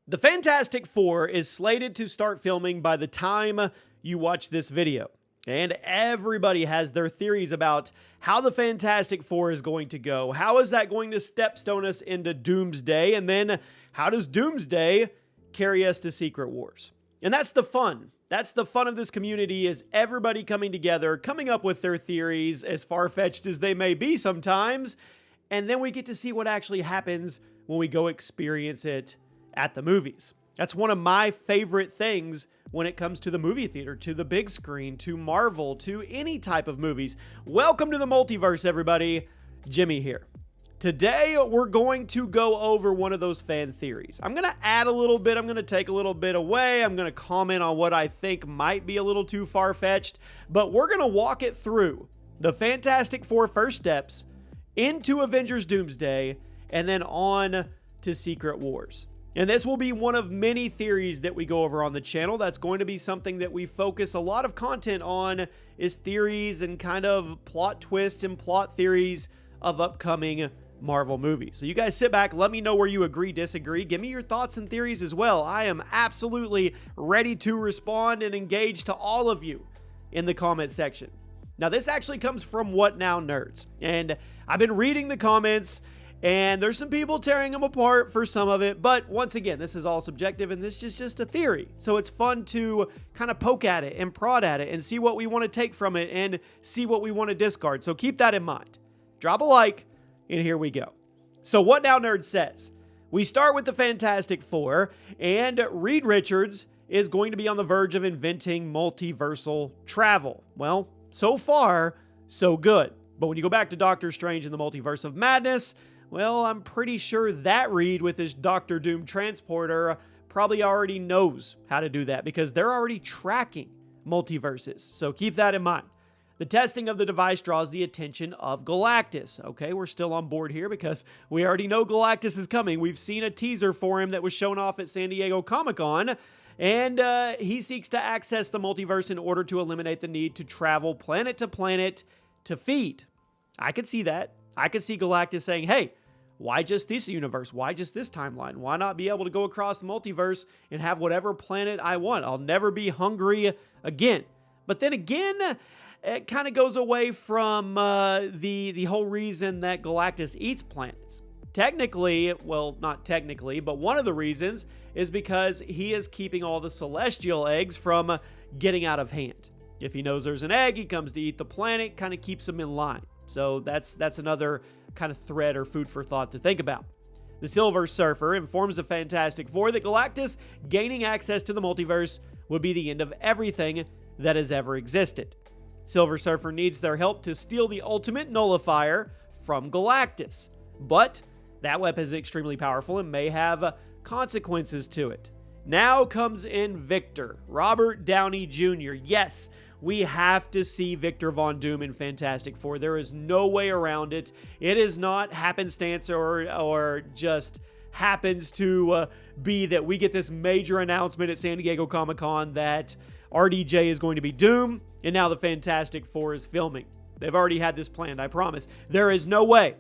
The Fantastic Four is slated to start filming by the time you watch this video. And everybody has their theories about how the Fantastic Four is going to go. How is that going to stepstone us into Doomsday? And then how does Doomsday carry us to Secret Wars? And that's the fun. That's the fun of this community, is everybody coming together, coming up with their theories, as far-fetched as they may be sometimes. And then we get to see what actually happens when we go experience it at the movies. That's one of my favorite things when it comes to the movie theater, to the big screen, to Marvel, to any type of movies. Welcome to the multiverse, everybody. Jimmy here. Today, we're going to go over one of those fan theories. I'm going to add a little bit. I'm going to take a little bit away. I'm going to comment on what I think might be a little too far-fetched. But we're going to walk it through the Fantastic Four first steps into Avengers Doomsday and then on to Secret Wars. And this will be one of many theories that we go over on the channel. That's going to be something that we focus a lot of content on, is theories and kind of plot twists and plot theories of upcoming Marvel movies. So you guys sit back, let me know where you agree, disagree. Give me your thoughts and theories as well. I am absolutely ready to respond and engage to all of you in the comment section. Now, this actually comes from What Now Nerds, and I've been reading the comments, and there's some people tearing them apart for some of it, but once again, this is all subjective, and this is just a theory. So it's fun to kind of poke at it and prod at it and see what we want to take from it and see what we want to discard. So keep that in mind. Drop a like, and here we go. So What Now Nerd says, we start with the Fantastic Four, and Reed Richards is going to be on the verge of inventing multiversal travel. Well, so far, so good. But when you go back to Doctor Strange in the Multiverse of Madness, well, I'm pretty sure that Reed with his Doctor Doom transporter probably already knows how to do that, because they're already tracking multiverses. So keep that in mind. The testing of the device draws the attention of Galactus. Okay, we're still on board here because we already know Galactus is coming. We've seen a teaser for him that was shown off at San Diego Comic-Con, and he seeks to access the multiverse in order to eliminate the need to travel planet to planet to feed. I could see that. I could see Galactus saying, hey, why just this universe? Why just this timeline? Why not be able to go across the multiverse and have whatever planet I want? I'll never be hungry again. But then again, it kind of goes away from the whole reason that Galactus eats planets. Technically, well, not technically, but one of the reasons is because he is keeping all the celestial eggs from getting out of hand. If he knows there's an egg, he comes to eat the planet, kind of keeps him in line. So that's another kind of thread or food for thought to think about. The Silver Surfer informs the Fantastic Four that Galactus gaining access to the multiverse would be the end of everything that has ever existed. Silver Surfer needs their help to steal the ultimate nullifier from Galactus. But that weapon is extremely powerful and may have consequences to it. Now comes in Victor, Robert Downey Jr. Yes, we have to see Victor Von Doom in Fantastic Four. There is no way around it. It is not happenstance or just happens to be that we get this major announcement at San Diego Comic-Con that RDJ is going to be Doom, and now the Fantastic Four is filming. They've already had this planned, I promise. There is no way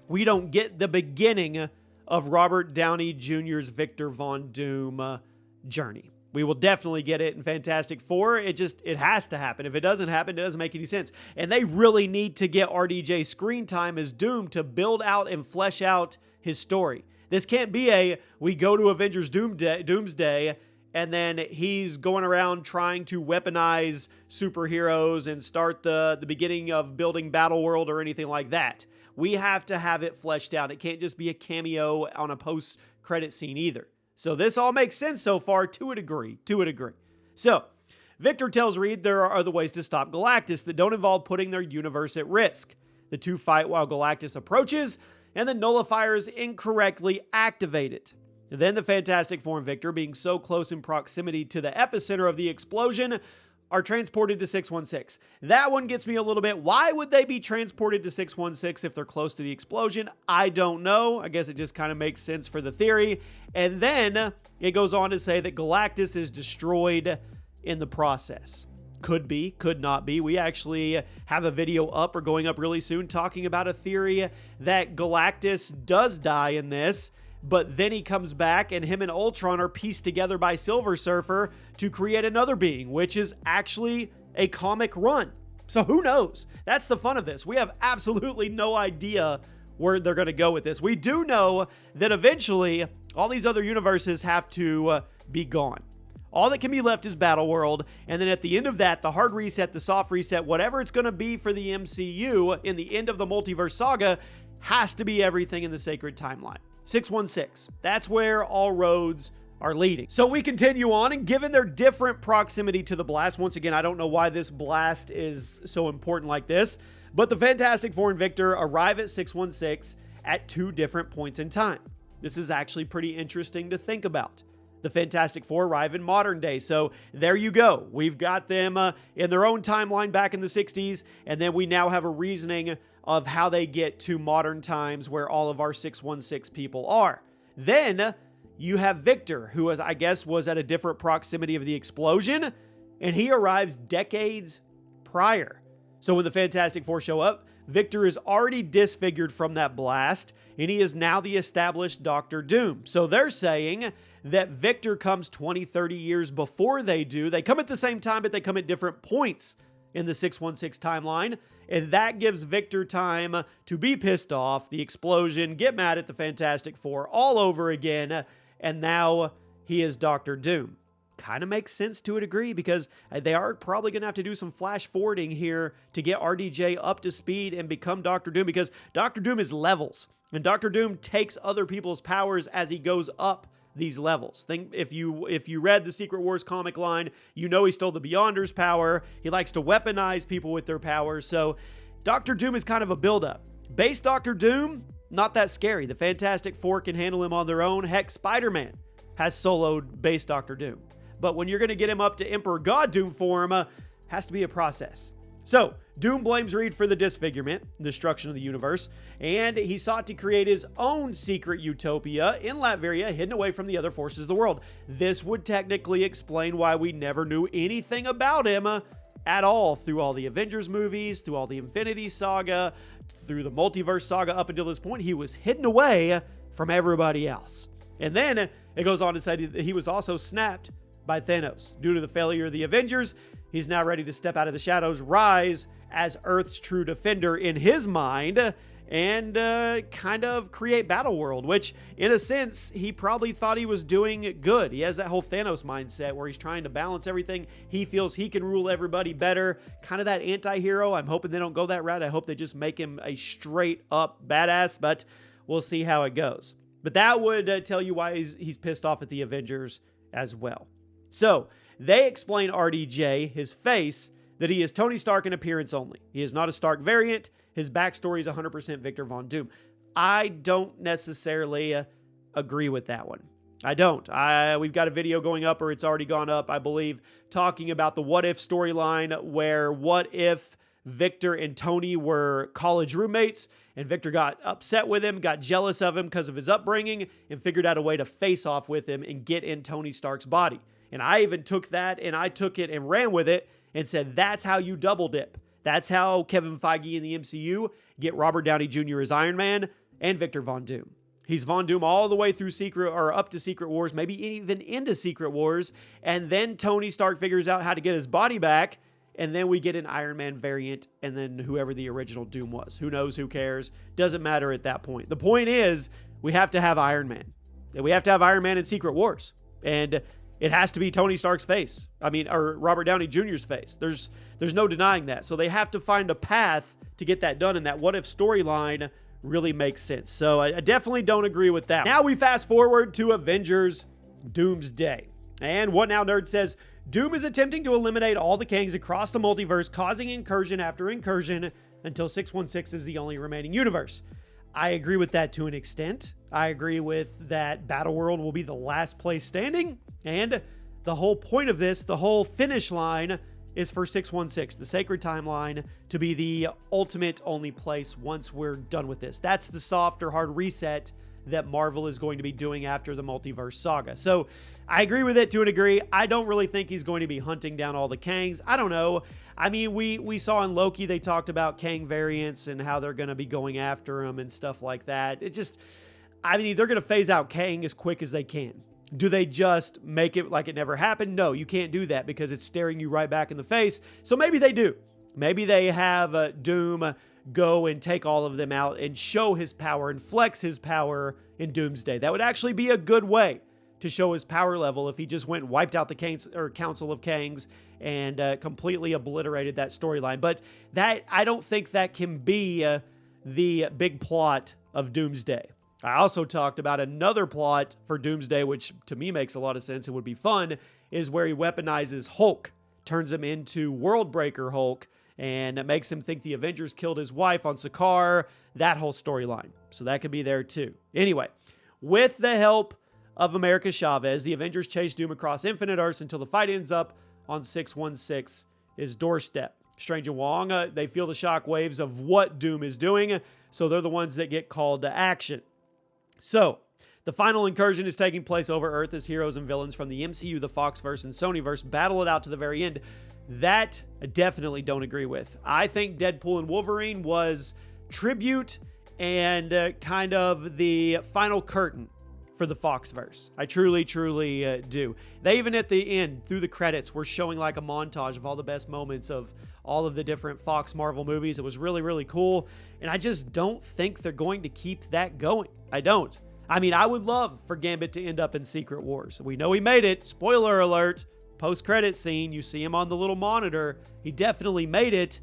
we don't get the beginning of Robert Downey Jr.'s Victor Von Doom journey. We will definitely get it in Fantastic Four. It has to happen. If it doesn't happen, it doesn't make any sense. And they really need to get RDJ screen time as Doom to build out and flesh out his story. This can't be we go to Avengers Doomsday, and then he's going around trying to weaponize superheroes and start the beginning of building Battleworld or anything like that. We have to have it fleshed out. It can't just be a cameo on a post-credit scene either. So this all makes sense so far to a degree. So, Victor tells Reed there are other ways to stop Galactus that don't involve putting their universe at risk. The two fight while Galactus approaches, and the nullifiers incorrectly activate it. Then the Fantastic Four and Victor, being so close in proximity to the epicenter of the explosion, are transported to 616. That one gets me a little bit. Why would they be transported to 616 if they're close to the explosion? I don't know. I guess it just kind of makes sense for the theory. And then it goes on to say that Galactus is destroyed in the process. Could be, could not be. We actually have a video up or going up really soon talking about a theory that Galactus does die in this, but then he comes back and him and Ultron are pieced together by Silver Surfer to create another being, which is actually a comic run. So who knows? That's the fun of this. We have absolutely no idea where they're going to go with this. We do know that eventually all these other universes have to be gone. All that can be left is Battleworld, and then at the end of that, the hard reset, the soft reset, whatever it's going to be for the MCU in the end of the multiverse saga, has to be everything in the sacred timeline. 616. That's where all roads are leading. So we continue on, and given their different proximity to the blast, once again, I don't know why this blast is so important like this, but the Fantastic Four and Victor arrive at 616 at 2 different points in time. This is actually pretty interesting to think about. The Fantastic Four arrive in modern day. So there you go. We've got them in their own timeline back in the 60s, and then we now have a reasoning of how they get to modern times where all of our 616 people are. Then you have Victor, who I guess was at a different proximity of the explosion, and he arrives decades prior. So when the Fantastic Four show up, Victor is already disfigured from that blast, and he is now the established Doctor Doom. So they're saying that Victor comes 20, 30 years before they do. They come at the same time, but they come at different points in the 616 timeline, and that gives Victor time to be pissed off, the explosion, get mad at the Fantastic Four all over again, and now he is Doctor Doom. Kind of makes sense to a degree because they are probably going to have to do some flash forwarding here to get RDJ up to speed and become Doctor Doom, because Doctor Doom is levels, and Doctor Doom takes other people's powers as he goes up these levels. If you read the Secret Wars comic line, you know he stole the Beyonder's power. He likes to weaponize people with their powers. So Doctor Doom is kind of a buildup. Base Doctor Doom, not that scary. The Fantastic Four can handle him on their own. Heck, Spider-Man has soloed base Doctor Doom. But when you're going to get him up to Emperor God Doom form, has to be a process. So, Doom blames Reed for the disfigurement, destruction of the universe, and he sought to create his own secret utopia in Latveria, hidden away from the other forces of the world. This would technically explain why we never knew anything about him at all through all the Avengers movies, through all the Infinity Saga, through the Multiverse Saga up until this point. He was hidden away from everybody else. And then it goes on to say that he was also snapped by Thanos. Due to the failure of the Avengers, he's now ready to step out of the shadows, rise as Earth's true defender in his mind, and kind of create Battleworld, which in a sense, he probably thought he was doing good. He has that whole Thanos mindset where he's trying to balance everything. He feels he can rule everybody better, kind of that anti-hero. I'm hoping they don't go that route. I hope they just make him a straight up badass, but we'll see how it goes. But that would tell you why he's pissed off at the Avengers as well. So, they explain RDJ, his face, that he is Tony Stark in appearance only. He is not a Stark variant. His backstory is 100% Victor Von Doom. I don't necessarily agree with that one. I don't. We've got a video going up, or it's already gone up, I believe, talking about the what if storyline, where what if Victor and Tony were college roommates, and Victor got upset with him, got jealous of him because of his upbringing, and figured out a way to face off with him and get in Tony Stark's body. And I even took that, and I took it and ran with it and said, that's how you double dip. That's how Kevin Feige in the MCU get Robert Downey Jr. as Iron Man and Victor Von Doom. He's Von Doom all the way through up to Secret Wars, maybe even into Secret Wars. And then Tony Stark figures out how to get his body back. And then we get an Iron Man variant, and then whoever the original Doom was. Who knows? Who cares? Doesn't matter at that point. The point is, we have to have Iron Man. We have to have Iron Man in Secret Wars. And it has to be Tony Stark's face. Or Robert Downey Jr.'s face. There's no denying that. So they have to find a path to get that done, and that what if storyline really makes sense. So I definitely don't agree with that. Now we fast forward to Avengers Doomsday. And What Now Nerd says, Doom is attempting to eliminate all the Kangs across the multiverse, causing incursion after incursion until 616 is the only remaining universe. I agree with that to an extent. I agree with that Battleworld will be the last place standing, and the whole point of this, the whole finish line, is for 616, the sacred timeline, to be the ultimate only place once we're done with this. That's the soft or hard reset that Marvel is going to be doing after the multiverse saga. So I agree with it to a degree. I don't really think he's going to be hunting down all the Kangs. I don't know. We saw in Loki, they talked about Kang variants and how they're going to be going after them and stuff like that. I mean, they're going to phase out Kang as quick as they can. Do they just make it like it never happened? No, you can't do that because it's staring you right back in the face. So maybe they do. Maybe they have Doom go and take all of them out and show his power and flex his power in Doomsday. That would actually be a good way to show his power level if he just went and wiped out the Council of Kangs and completely obliterated that storyline. But that, I don't think that can be the big plot of Doomsday. I also talked about another plot for Doomsday, which to me makes a lot of sense and would be fun, is where he weaponizes Hulk, turns him into Worldbreaker Hulk, and it makes him think the Avengers killed his wife on Sakaar, that whole storyline. So that could be there too. Anyway, with the help of America Chavez, the Avengers chase Doom across Infinite Earths until the fight ends up on 616's doorstep. Strange and Wong, they feel the shock waves of what Doom is doing, so they're the ones that get called to action. So, the final incursion is taking place over Earth as heroes and villains from the MCU, the Foxverse, and Sonyverse battle it out to the very end. That I definitely don't agree with. I think Deadpool and Wolverine was tribute and kind of the final curtain for the Foxverse. I truly do. They even at the end, through the credits, were showing like a montage of all the best moments of all of the different Fox Marvel movies. It was really cool. And I just don't think they're going to keep that going. I don't. I mean, I would love for Gambit to end up in Secret Wars. We know he made it. Spoiler alert. Post-credit scene, you see him on the little monitor. He definitely made it.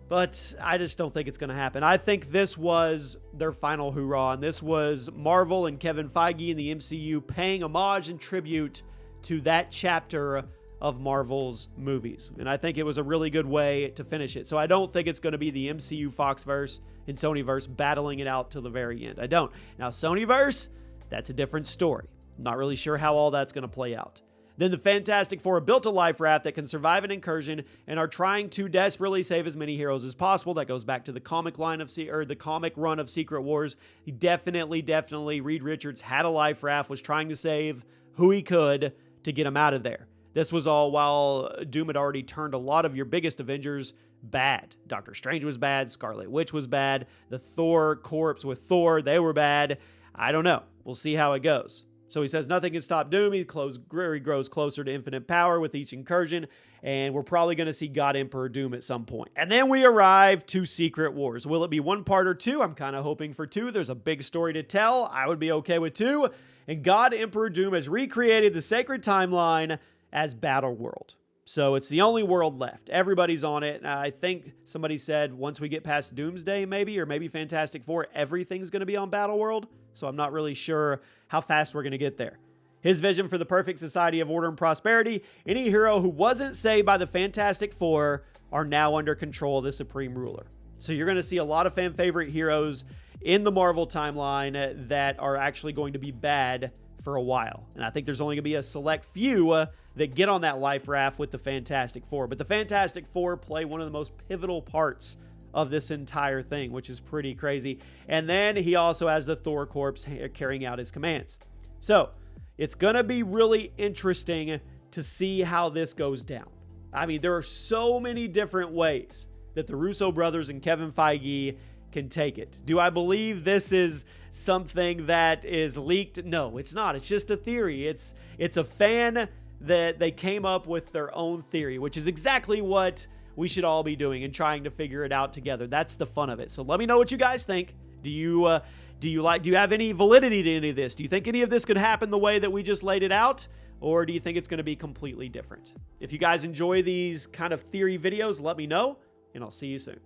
But I just don't think it's going to happen. I think this was their final hurrah. And this was Marvel and Kevin Feige and the MCU paying homage and tribute to that chapter of Marvel's movies. And I think it was a really good way to finish it. So I don't think it's going to be the MCU Foxverse and Sonyverse battling it out till the very end. I don't. Now, Sonyverse, that's a different story. I'm not really sure how all that's going to play out. Then the Fantastic Four built a life raft that can survive an incursion and are trying to desperately save as many heroes as possible. That goes back to the comic line of the comic run of Secret Wars. He definitely, Reed Richards had a life raft, was trying to save who he could to get him out of there. This was all while Doom had already turned a lot of your biggest Avengers bad. Doctor Strange was bad. Scarlet Witch was bad. The Thor corpse with Thor, they were bad. I don't know. We'll see how it goes. So he says nothing can stop Doom. He grows closer to infinite power with each incursion, and we're probably going to see God Emperor Doom at some point. And then we arrive to Secret Wars. Will it be 1 part or 2? I'm kind of hoping for 2. There's a big story to tell. I would be okay with 2. And God Emperor Doom has recreated the sacred timeline as Battleworld. So it's the only world left. Everybody's on it. I think somebody said once we get past Doomsday maybe, or maybe Fantastic Four, everything's going to be on Battleworld. So I'm not really sure how fast we're going to get there. His vision for the perfect society of order and prosperity. Any hero who wasn't saved by the Fantastic Four are now under control of the Supreme Ruler. So you're going to see a lot of fan favorite heroes in the Marvel timeline that are actually going to be bad for a while. And I think there's only going to be a select few that get on that life raft with the Fantastic Four. But the Fantastic Four play one of the most pivotal parts of this entire thing, which is pretty crazy. And then he also has the Thor corpse carrying out his commands. So it's going to be really interesting to see how this goes down. I mean, there are so many different ways that the Russo brothers and Kevin Feige can take it. Do I believe this is something that is leaked? No, it's not. It's just a theory. It's a fan that they came up with their own theory, which is exactly what we should all be doing and trying to figure it out together. That's the fun of it. So let me know what you guys think. Do you have any validity to any of this? Do you think any of this could happen the way that we just laid it out? Or do you think it's going to be completely different? If you guys enjoy these kind of theory videos, let me know, and I'll see you soon.